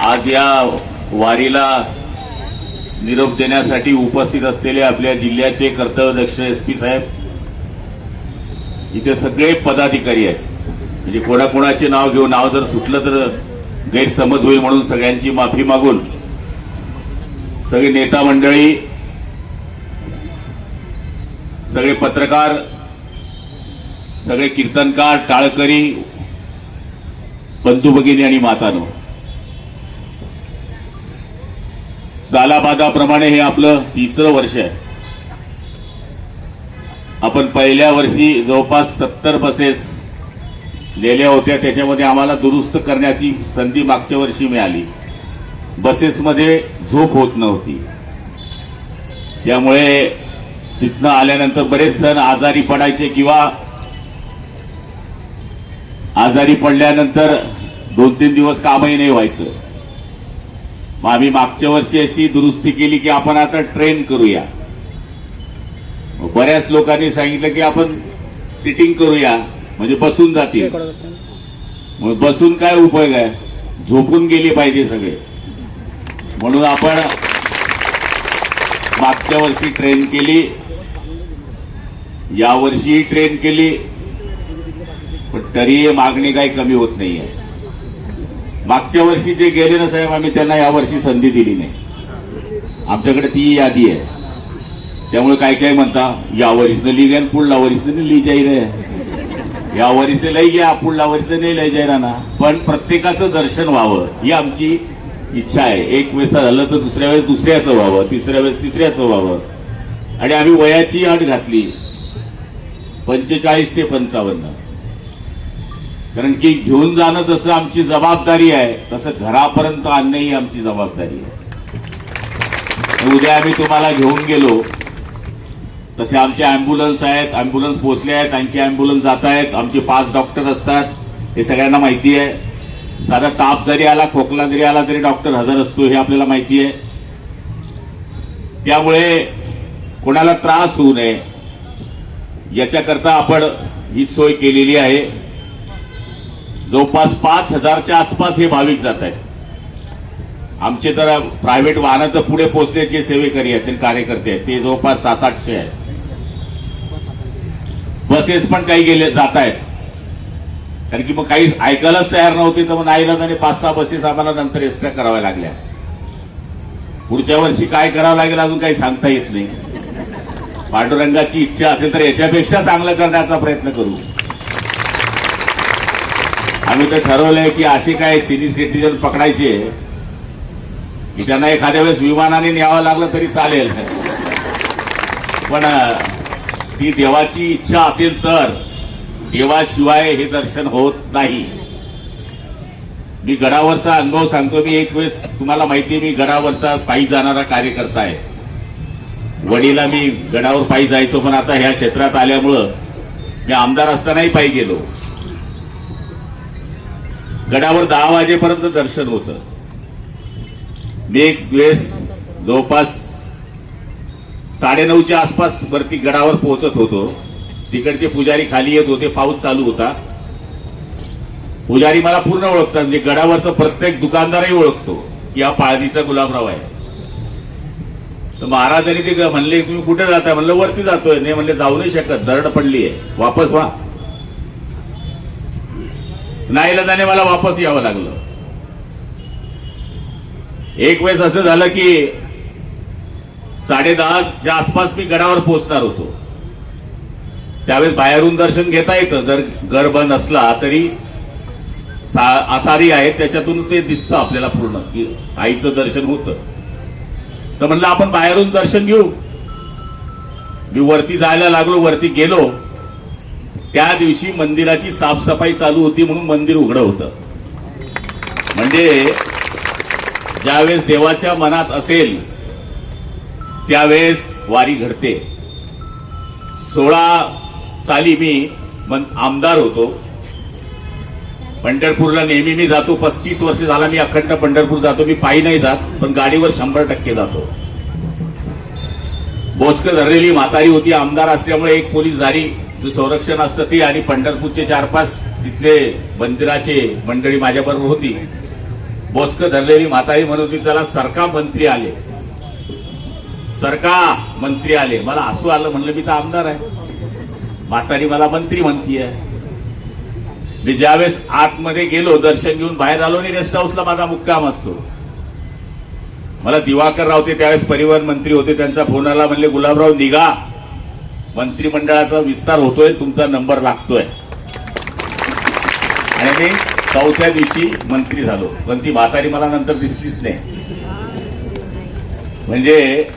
आज या वारीला निरोप देण्यासाठी उपस्थित असलेले आपल्या जिल्ह्याचे कर्तव्यदक्ष एसपी साहेब, इथे सगळे पदाधिकारी आहेत. म्हणजे कोणाकोणाचे नाव घेऊन नाव जर सुटलं तर गैरसमज होईल म्हणून सगळ्यांची माफी मागून सगळे नेता मंडळी, सगळे पत्रकार, सगळे कीर्तनकार, टाळकरी, बंधू भगिनी आणि मातानो, सालाबादाप्रमाणे हे आपलं तिसरं वर्ष आहे. आपण पहिल्या वर्षी जवळपास 70 बसेस नेल्या होत्या. त्याच्यामध्ये आम्हाला दुरुस्त करण्याची संधी मागच्या वर्षी मिळाली. बसेसमध्ये झोप होत नव्हती, त्यामुळे तिथनं आल्यानंतर बरेच जण आजारी पडायचे किंवा आजारी पडल्यानंतर 2-3 दिवस कामही नाही व्हायचं. मग आम्ही मागच्या वर्षी अशी दुरुस्ती केली की आपण आता ट्रेन करूया. बऱ्याच लोकांनी सांगितलं की आपण सिटिंग करूया, म्हणजे बसून जातील. मग बसून काय उपयोग आहे, झोपून गेली पाहिजे सगळे. म्हणून आपण मागच्या वर्षी ट्रेन केली, यावर्षीही ट्रेन केली, पण तरीही मागणी काही कमी होत नाहीये. मागच्या वर्षी जे गेले ना साहेब, आम्ही त्यांना यावर्षी संधी दिली नाही. आमच्याकडे ती यादी आहे. त्यामुळे काय काय म्हणता, या वरिष्ठ ली गया, पुढला वरिष्ठ ली जाई रे, या वरिष्ठ लई गया, पुढला वरिष्ठ नाही लई जाई ना. पण प्रत्येकाचं दर्शन व्हावं ही आमची इच्छा आहे. एक वेळेस झालं तर दुसऱ्या वेळेस दुसऱ्याचं व्हावं, तिसऱ्या वेळेस तिसऱ्याचं व्हावं. आणि आम्ही वयाची अट घातली 45 ते 55. कारण की घेऊन जाणं जसं आमची जबाबदारी आहे, तसं घरापर्यंत आणणंही आमची जबाबदारी आहे. उद्या आम्ही तुम्हाला घेऊन गेलो तसे आमचे अँब्युलन्स आहेत, अँब्युलन्स पोहोचले आहेत, आणखी अँब्युलन्स जात आहेत. आमचे 5 डॉक्टर असतात, हे सगळ्यांना माहिती आहे. साधा ताप जरी आला, खोकला जरी आला तरी डॉक्टर हजर असतो, हे आपल्याला माहिती आहे. त्यामुळे कोणाला त्रास होऊ नये याच्याकरता आपण ही सोय केलेली आहे. जवळपास 5000च्या आसपास हे भाविक जात आहेत. आमचे तर प्रायव्हेट वाहनं तर पुढे पोहोचण्याचे सेवेकरी आहेत, ते कार्यकर्ते आहेत, ते जवळपास 700-800 आहेत. बसेस पण काही गेले जात आहेत. कारण की मग काही ऐकायलाच तयार नव्हते, तर मग नाईलाजाने 5-6 बसेस आम्हाला नंतर एक्स्ट्रा कराव्या लागल्या. पुढच्या वर्षी काय करावं लागेल अजून काही सांगता येत नाही. पांडुरंगाची इच्छा असेल तर याच्यापेक्षा चांगलं करण्याचा प्रयत्न करू. आम्ही तर ठरवलंय की असे काय सिनियर सिटीजन पकडायचे की त्यांना एखाद्या वेळेस विमानाने न्यावं लागलं तरी चालेल, पण ती देवाची इच्छा असेल तर देवाशिवाय हे दर्शन होत नाही. मी गडावरचा अनुभव सांगतो. मी एक वेळेस, तुम्हाला माहिती आहे, मी गडावरचा पायी जाणारा कार्यकर्ता आहे. वडीला मी गडावर पायी जायचो, पण आता ह्या क्षेत्रात आल्यामुळं मी आमदार असतानाही पायी गेलो. गडावर 10 वाजेपर्यंत दर्शन होतं. मी एक वेळेस जवळपास 9:30च्या आसपास वरती गडावर पोहोचत होतो. तिकडचे पुजारी खाली येत होते, पाऊस चालू होता. पुजारी मला पूर्ण ओळखतात, म्हणजे गडावरचं प्रत्येक दुकानदारही ओळखतो की हा पाळदीचा गुलाबराव आहे. तर महाराजांनी ते म्हणले, तुम्ही कुठे जाताय? म्हणलं वरती जातोय. नाही म्हणले, जाऊ नाही शकत, दरड पडली आहे, वापस व्हा. नाईलाजाने मला वापस यावं लागलं. एक वेळेस असं झालं की 10:30च्या आसपास मी गडावर पोहोचणार होतो. त्यावेळेस बाहेरून दर्शन घेता येतं, जर घर बंद असला तरी आसारी आहेत, त्याच्यातून ते दिसतं आपल्याला पूर्ण की आईचं दर्शन होतं. तर म्हणलं आपण बाहेरून दर्शन घेऊ. मी वरती जायला लागलो, वरती गेलो. त्या दिवशी मंदिराची साफसफाई चालू होती, म्हणून मंदिर उघडं होतं. म्हणजे ज्यावेळेस देवाच्या मनात असेल त्यावेळेस वारी घडते. 16 साली मी आमदार होतो. पंढरपूरला नेहमी मी जातो. 35 वर्ष झाला मी अखंड पंढरपूर जातो. मी पायी नाही जात, पण गाडीवर 100% जातो. बोचकं धरलेली म्हातारी होती. आमदार असल्यामुळे एक पोलीस झारी जो संरक्षण असतं ती, आणि पंढरपूरचे 4-5 तिथले मंदिराचे मंडळी माझ्याबरोबर होती. बोचकं धरलेली म्हातारी म्हणून मी त्याला सरका मंत्री आले, सरका मंत्री आले. मला हसू आलं, म्हणलं मी तर आमदार आहे, म्हातारी मला मंत्री म्हणतीये. मी ज्यावेळेस आतमध्ये गेलो, दर्शन घेऊन बाहेर आलो आणि रेस्ट हाऊसला माझा मुक्काम असतो. मला दिवाकर राव ते त्यावेळेस परिवहन मंत्री होते, त्यांचा फोन आला, म्हणले गुलाबराव निघा, मंत्रिमंडळाचा विस्तार होतोय, तुमचा नंबर लागतोय. आणि मी चौथ्या दिवशी मंत्री झालो, पण ती म्हातारी मला नंतर दिसलीच नाही. म्हणजे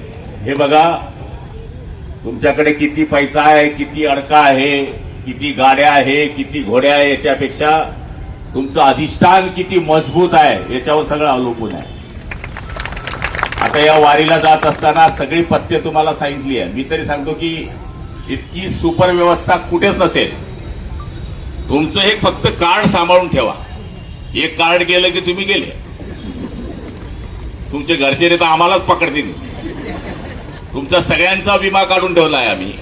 हे बघा, तुमच्याकडे किती पैसा आहे, किती अडका आहे, किती गाड्या आहे, किती घोड्या आहे, याच्यापेक्षा तुमचं अधिष्ठान किती मजबूत आहे याच्यावर सगळं अवलंबून आहे. आता या वारीला जात असताना सगळी पथ्य तुम्हाला सांगितली आहे. मी तरी सांगतो की इतकी सुपर व्यवस्था कुठेच नसेल. तुमचं एक फक्त कार्ड सांभाळून ठेवा. एक कार्ड गेलं की तुम्ही गेले, तुमचे घरचे तर आम्हालाच पकडतील. तुमचा सगळ्यांचा विमा काढून ठेवला आहे आम्ही.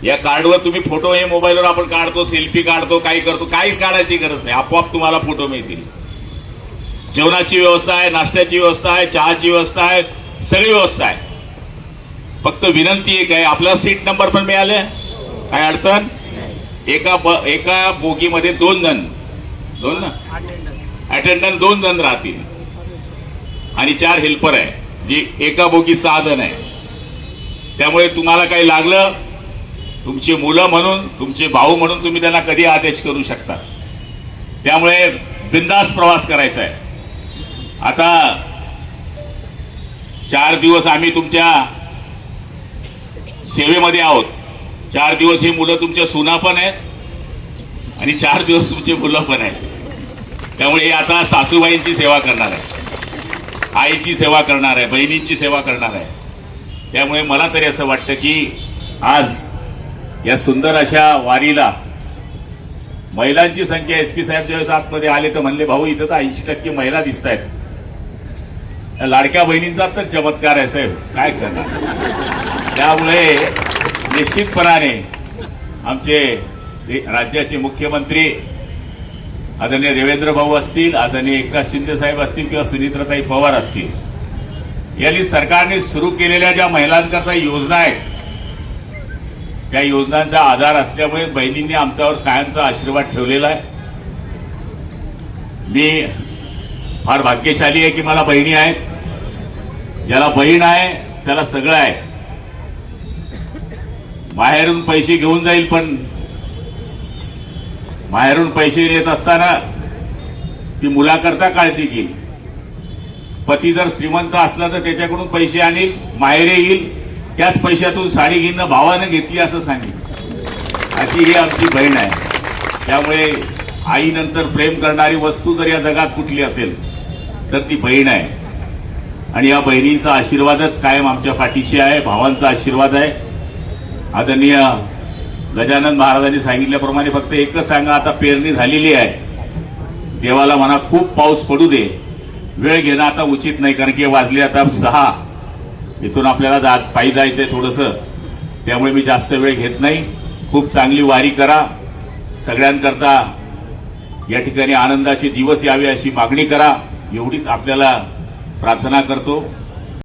या कार्डवर तुम्ही फोटो, हे मोबाईलवर आपण काढतो, सेल्फी काढतो, काही करतो, काहीच काढायची गरज नाही, आपोआप तुम्हाला फोटो मिळतील. जेवणाची व्यवस्था आहे, नाश्त्याची व्यवस्था आहे, चहाची व्यवस्था आहे, सगळी व्यवस्था आहे. फक्त विनंती एक आहे, आपला सीट नंबर पण मिळाले, काय अडचण. एका बोगीमध्ये दोन अटेंडंट 2 जण राहतील आणि 4 हेल्पर आहे, जी एका बोगी 6 जण आहे. त्यामुळे तुम्हाला काही लागलं, तुमची मुलं म्हणून, तुमचे भाऊ म्हणून तुम्ही त्यांना कधी आदेश करू शकता. त्यामुळे बिनधास्त प्रवास करायचा आहे. आता 4 दिवस आम्ही तुमच्या सेवेमध्ये आहोत. 4 दिवस ही मुलं तुमच्या सुना पण आहेत आणि 4 दिवस तुमची मुलं पण आहेत. त्यामुळे हे आता सासूबाईंची सेवा करणार आहे, आईची सेवा करणार आहे, बहिणींची सेवा करणार आहे. त्यामुळे मला तरी असं वाटतं की आज या सुंदर अशा वारीला महिलांची संख्या, एसपी साहेब ज्यावेळेस आतमध्ये आले तर म्हणले, भाऊ इथं तर 80% महिला दिसत आहेत. लाडक्या बहिणींचा तर चमत्कार आहे साहेब, काय करणार. त्यामुळे निश्चितपणाने आमचे राज्याचे मुख्यमंत्री आदरणीय देवेंद्र भाऊ असतील, आदरणीय एकनाथ शिंदे साहेब असतील किंवा सुनीत्राताई पवार असतील, यांनी सरकारने सुरू केलेल्या ज्या महिलांकरता योजना आहेत, त्या योजनांचा आधार असल्यामुळे बहिणींनी आमच्यावर कायमचा आशीर्वाद ठेवलेला आहे. मी फार भाग्यशाली आहे की मला बहिणी आहेत. ज्याला बहीण आहे त्याला सगळं आहे. बाहेरून पैसे घेऊन जाईल, पण बाहेरून पैसे येत असताना ती मुलाकरता काळजी घेईल. पती जर श्रीमंत असला तर त्याच्याकडून पैसे आणील, माहेरे येईल, त्याच पैशातून साडी घेणं भावानं घेतली असं सांगेल. अशी ही आमची बहीण आहे. त्यामुळे आईनंतर प्रेम करणारी वस्तू जर या जगात कुठली असेल तर ती बहीण आहे. आणि या बहिणींचा आशीर्वादच कायम आमच्या पाठीशी आहे, भावांचा आशीर्वाद आहे. आदरणीय गजानन महाराजांनी सांगितल्याप्रमाणे फक्त एकच सांगा, आता पेरणी झालेली आहे, देवाला म्हणा खूप पाऊस पडू दे, वेळ घेणं आता उचित नाही, कारण की वाजले आता 6, इथून आपल्याला पायी जायचंय थोडंसं. त्यामुळे मी जास्त वेळ घेत नाही. खूप चांगली वारी करा. सगळ्यांकरता या ठिकाणी आनंदाचे दिवस यावे अशी मागणी करा, एवढीच आपल्याला प्रार्थना करतो.